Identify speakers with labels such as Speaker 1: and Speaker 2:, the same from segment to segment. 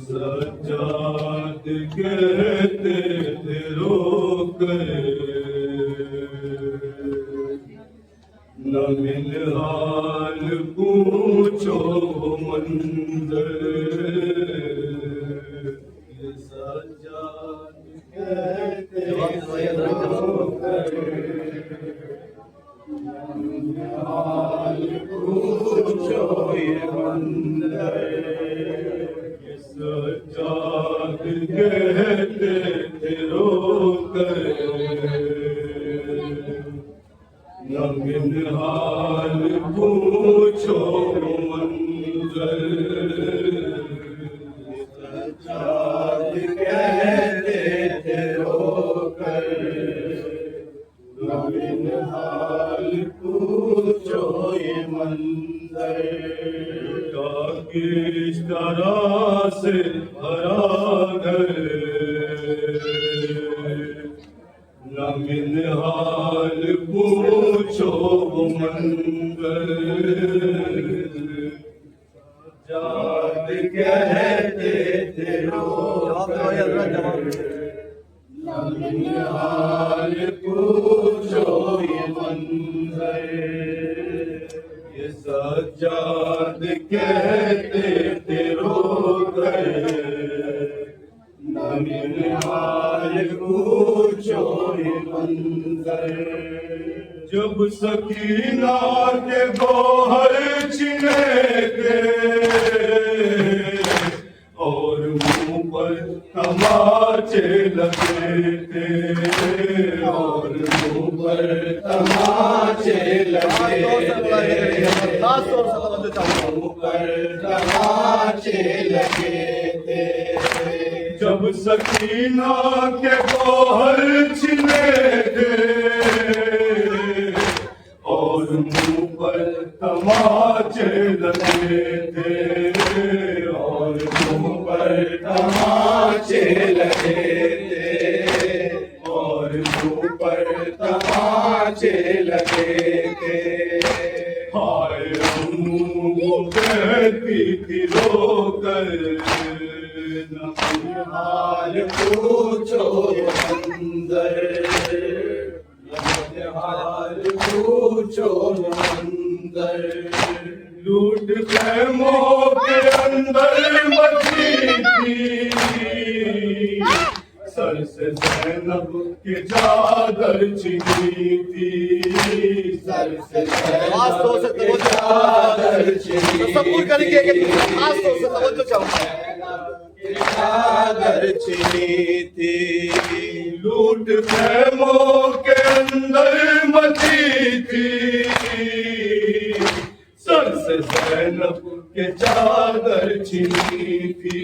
Speaker 1: सज्जाद कहते थे रोकर न मिल हाल पूछो मंजर। सज्जाद कहते रोकर हाल पूछो ये मंजर। सज्जाद कहते थे रोकर न मिल हाल पूछो मंजर। सज्जाद कहते थे रोकर न मिल हाल पूछो ये मंजर। किस तरह से भरा घर न मिल हाल पूछो मंगल। सज्जाद कहते थे रोकर न मिल हाल पूछो ये मंजर। सज्जाद कहते थे रोकर न मिल हाल पूछो ये मंजर। जब सकीना के गोहर छिने थे और मुंह पर तमाचे लगे थे और मुंह पर तमाचे लगे थे। तमाचे लगे थे जब सकीना के गोहर छिने थे और मुंह पर तमाचे लगे थे और मुंह पर तमाचे लगे थे और मुंह पर तमाचे लगे थे। हाय वो कहती थी रोकर न हाल पूछो मंजर। हाल पूछो मंजर। लूट खैमों के अंदर मची थी सर से ज़ैनब के चादर छिनी थी। सर से ज़ैनब के चादर छिनी थी। चादर छिनी थी। लूट खैमों के अंदर मची थी सर से ज़ैनब के चादर छिनी थी।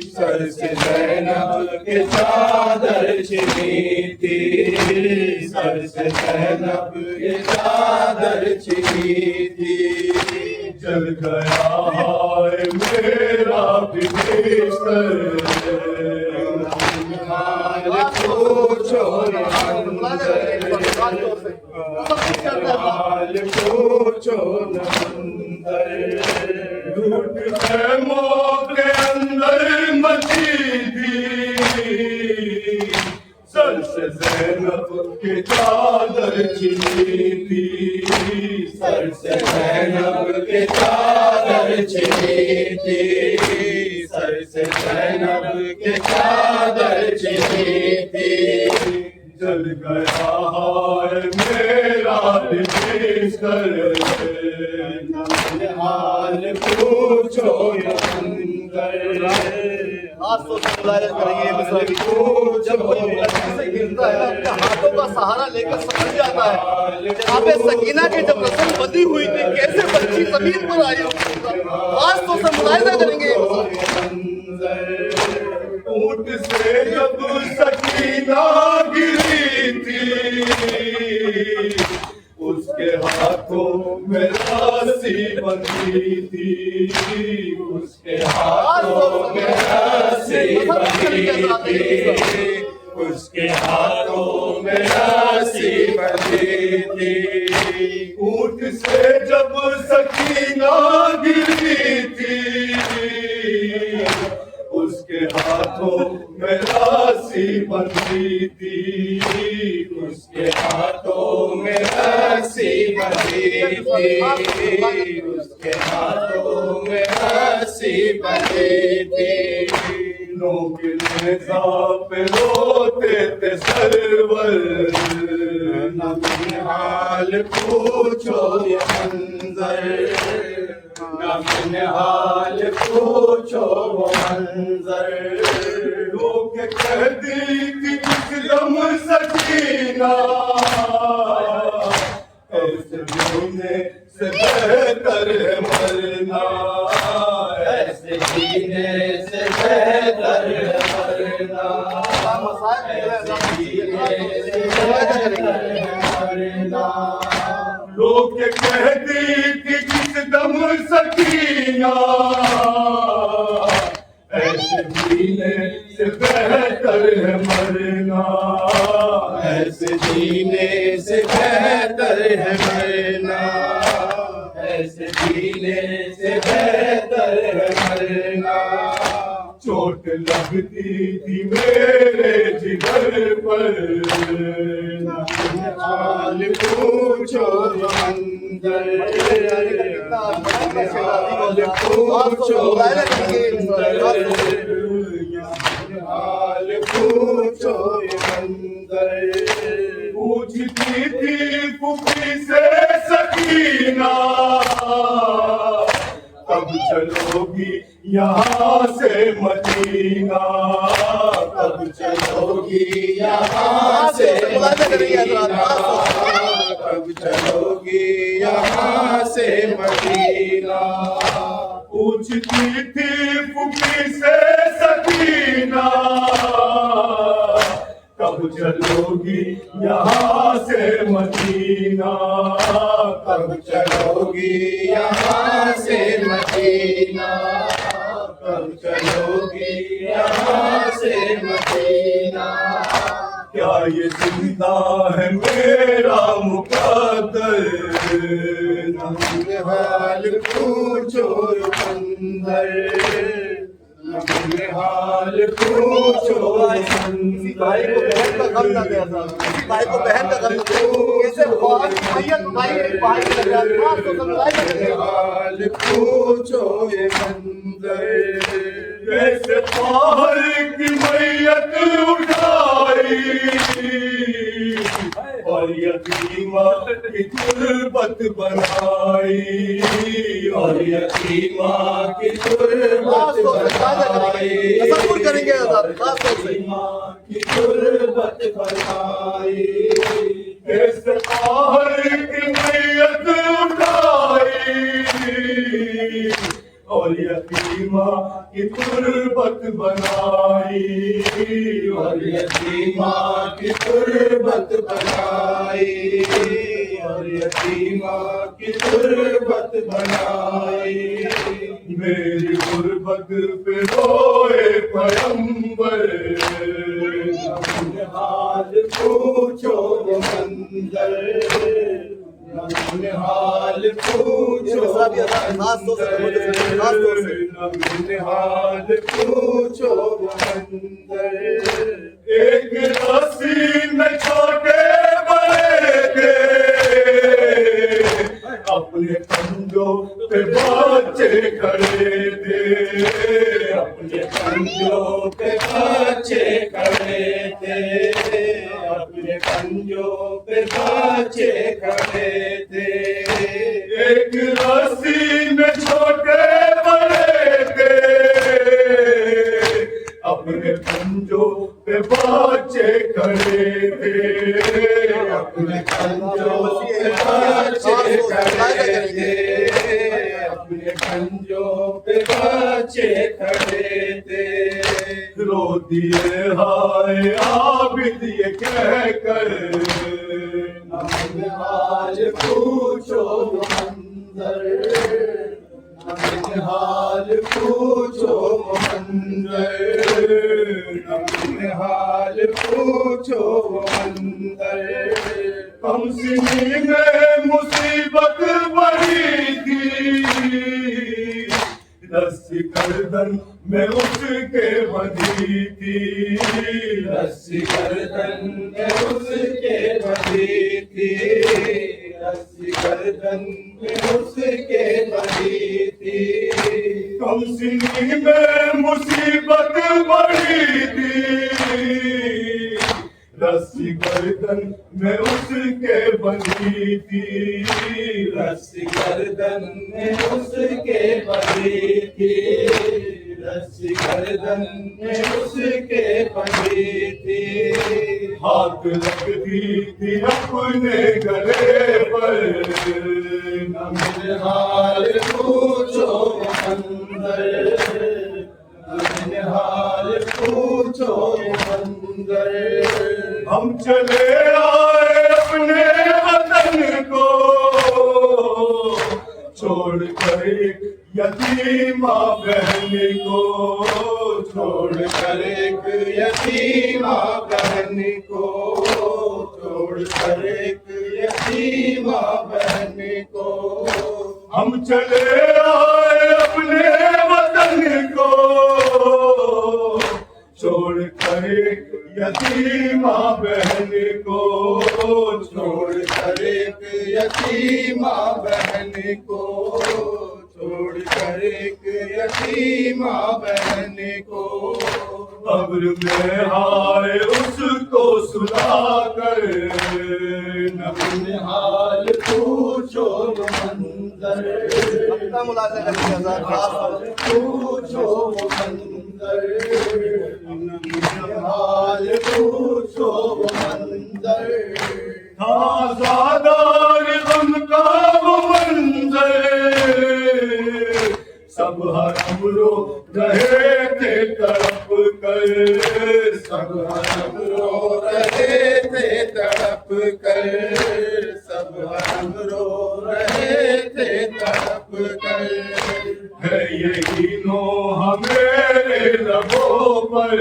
Speaker 1: सर से ज़ैनब के चादर छिनी थी। सर से ज़ैनब के चादर छिनी थी। जल गया है मेरा भी बिस्तर हाल पूछो मंजर। हाल पूछो मंजर। लूट खैमों के अंदर मची थी सर से ज़ैनब के चादर छिनी थी। सर से ज़ैनब के चादर छिनी थी। सर से ज़ैनब के चादर छिनी थी। जल गया है मेरा बिस्तर हाल पूछो मंजर।
Speaker 2: गिरता है अपने हाथों का सहारा लेकर समझ जाता है जनाब सकीना की जब रस्म बंदी हुई थी कैसे बच्ची जमीन पर आई। आज तो सब मुलाहिजा करेंगे।
Speaker 1: ऊंट से जब सकीना गिरी थी उसके हाथों में रस्सी बंधी थी। उसके हाथों में रस्सी बंधी थी। उसके हाथों में रस्सी बंधी थी। ऊंट से जब सकीना गिरी थी, उसके हाथों में रस्सी बंधी थी। उसके हाथों में रस्सी बंधी थी। उसके हाथों में रस्सी बंधी थी। नोकिले पे रोते थे सरवर, नवीन हाल पूछो ये मंजर। नवीन हाल पूछो वो मंजर। लोग कहती थी किसदम सकीना, ऐसे जीने से बेहतर है मरना। ऐसे जीने से बेहतर है मरना। ऐसे जीने से बेहतर है मरना। लोग कहती थी किसदम सकीना, ऐसे जीने से बेहतर है मरना। ऐसे जीने से बेहतर है मरना। ऐसे जीने से बेहतर है मरना। चोट लगती थी मेरे जिगर पर, हाल पूछो मंजर। हाल पूछो मंजर। हाल पूछो मंजर। पूछती थी फुफी से सकीना, कब चलोगी यहाँ से मदीना। कब चलोगी यहाँ से मदीना। कब चलोगी यहाँ से मदीना। पूछती थी फुफी से सकीना, कब चलोगी यहाँ से मदीना। कब चलोगी यहाँ से मदीना। कब चलोगी यहाँ से मदीना। क्या ये जिंदा है मेरा मुकद्दर, नवीन हाल पूछो अंदर। नवीन हाल पूछो
Speaker 2: किसी भाई को बहन का गम ना दिया था, किसी भाई को बहन का गम कैसे बहुत मैयत भाई एक भाई लग रहा था तो समझाई
Speaker 1: हाल पूछो ये मंजर। कैसे बाहर की मैयत उठाई और यतीमा की तुरबत बनाई। और यतीमा की तुरबत बनाई।
Speaker 2: तसव्वुर करेंगे खास तौर से
Speaker 1: की तुरबत बनाई। कैसे बाहर की मैयत उठाई और यतीमा की तुरबत बनाई। और यतीमा की तुरबत बनाई। और यतीमा की तुरबत बनाई। मेरी गुर्बत पे रोए पैगंबर, नवीन हाल पूछो मंजर। नवीन हाल पूछो मंजर। नवीन हाल पूछो मंजर। एक रस्सी में छोटे बड़े थे, अपने कंधों पे बच्चे खड़े थे। अपने कंधों पे बच्चे खड़े थे। अपने कंधों पे बच्चे खड़े थे। एक रस्सी में छोटे बड़े थे, अपने कंधों पे बच्चे खड़े थे। अपने कंधों पे बच्चे खड़े थे। अपने कंधों पे बच्चे खड़े थे। रो दिए हाय आबिद ये कहकर, नवीन हाल पूछो मंजर। नवीन हाल पूछो मंजर। नवीन हाल
Speaker 3: हाल पूछो मंदर।
Speaker 1: कम सिनी में मुसीबत बड़ी थी, रस्सी गर्दन में उसके बंधी थी,
Speaker 3: रस्सी गर्दन में उसके बंधी थी, रस्सी गर्दन में उसके बंधी थी।
Speaker 1: कम सिनी में मुसीबत बड़ी थी, रस्सी गर्दन में उसके बंधी थी,
Speaker 3: रस्सी गर्दन में उसके बंधी थी, रस्सी गर्दन में उसके बंधी थी।
Speaker 1: हाथ लगती थी अपने गले पर,
Speaker 3: न मिल हाल पूछो मंदर, न मिल हाल पूछो मंदर।
Speaker 1: हम चले आए अपने वतन को, छोड़ कर एक यतीमा बहन को,
Speaker 3: छोड़ कर एक यतीमा बहन को, छोड़ कर एक यतीमा बहन को।
Speaker 1: हम चले आए अपने वतन को, छोड़ कर एक यतीमा बहन को,
Speaker 3: छोड़ कर एक यतीमा बहन को, छोड़ कर एक यतीमा बहन को।
Speaker 1: कब्र में हाय उसको सुलाकर,
Speaker 3: न मिल हाल पूछो मंदर,
Speaker 2: अपना मुलाजा करेंगे आजाद खास
Speaker 3: पूछो मंदर, न मिल हाल पूछो मंदर।
Speaker 1: आजादार गम का वो मंजर, सब हरम रो रहे थे तड़प कर,
Speaker 3: सब हम रो रहे थे तड़प कर, सब हम रो रहे थे तड़प कर।
Speaker 1: है यही नोह मेरे लबों पर,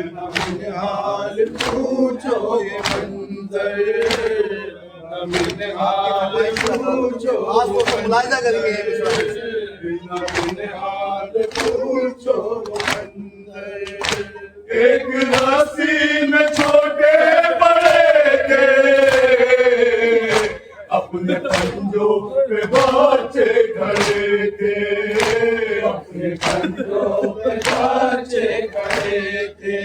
Speaker 3: न मिल हाल पूछो ये मंजर, न मिल हाल पूछो
Speaker 2: आज तो मुलाजा करेंगे
Speaker 3: न मिल हाल पूछो मंजर।
Speaker 1: एक राशि में छोटे बड़े थे, अपने पंजों पे बच्चे खड़े थे,
Speaker 3: अपने पंजों पे बच्चे खड़े थे,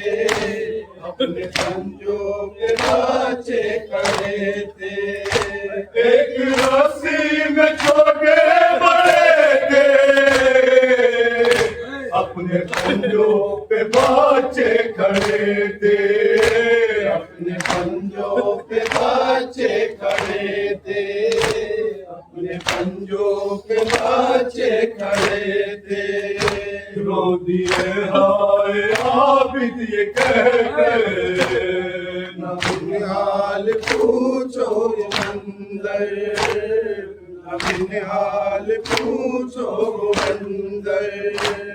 Speaker 3: अपने पंजों पे बच्चे खड़े थे।
Speaker 1: एक राशि में छोटे बड़े थे, अपने पंजों पे बच्चे खड़े थे,
Speaker 3: अपने पंजों पे बच्चे खड़े थे, अपने पंजों पे बच्चे खड़े थे।
Speaker 1: रो दिए हाय आबिद ये कहकर,
Speaker 3: न मिल हाल पूछो ये मंदर, न मिल हाल पूछो मंदर।